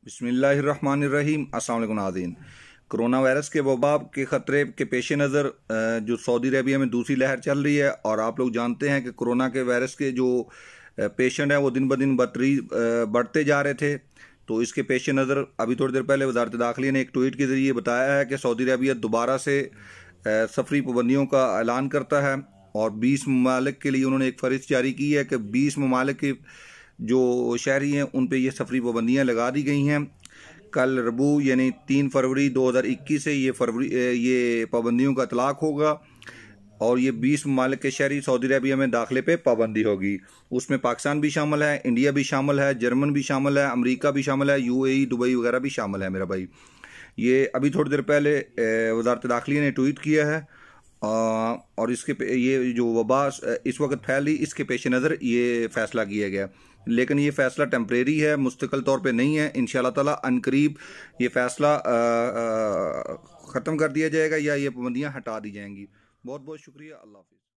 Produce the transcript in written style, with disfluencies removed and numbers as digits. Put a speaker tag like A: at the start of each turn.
A: बिस्मिल्लाहिर्रहमानिर्रहीम। अस्सलाम वालेकुम नाज़रीन। कोरोना वायरस के वबा के ख़तरे के पेश नज़र जो सऊदी अरबिया में दूसरी लहर चल रही है और आप लोग जानते हैं कि कोरोना के वायरस के जो पेशेंट हैं वो दिन ब दिन बढ़ते जा रहे थे। तो इसके पेश नज़र अभी थोड़ी देर पहले वज़ारत दाखिला ने एक ट्वीट के ज़रिए बताया है कि सऊदी अरबिया दोबारा से सफरी पाबंदियों का ऐलान करता है और 20 ममालिक के लिए उन्होंने एक फहरिस्त जारी की है कि 20 ममालिक के जो शहरी हैं उन पे ये सफरी पाबंदियाँ लगा दी गई हैं। कल रबू यानी 3 फरवरी 2021 से ये पाबंदियों का इतलाक़ होगा और ये 20 ममालिक के शहरी सऊदी अरबिया में दाखिले पे पाबंदी होगी। उसमें पाकिस्तान भी शामिल है, इंडिया भी शामिल है, जर्मन भी शामिल है, अमेरिका भी शामिल है, UAE दुबई वगैरह भी शामिल है। मेरा भाई ये अभी थोड़ी देर पहले वज़ारत दाखिला ने ट्वीट किया है और ये जो वबा इस वक्त फैली इसके पेश नज़र ये फ़ैसला किया गया। लेकिन ये फ़ैसला टेम्परेरी है, मुस्तकिल तौर पे नहीं है। इंशाअल्लाह ताला अनकरीब ये फ़ैसला ख़त्म कर दिया जाएगा या ये पाबंदियाँ हटा दी जाएंगी। बहुत बहुत शुक्रिया। अल्लाह हाफ़िज़।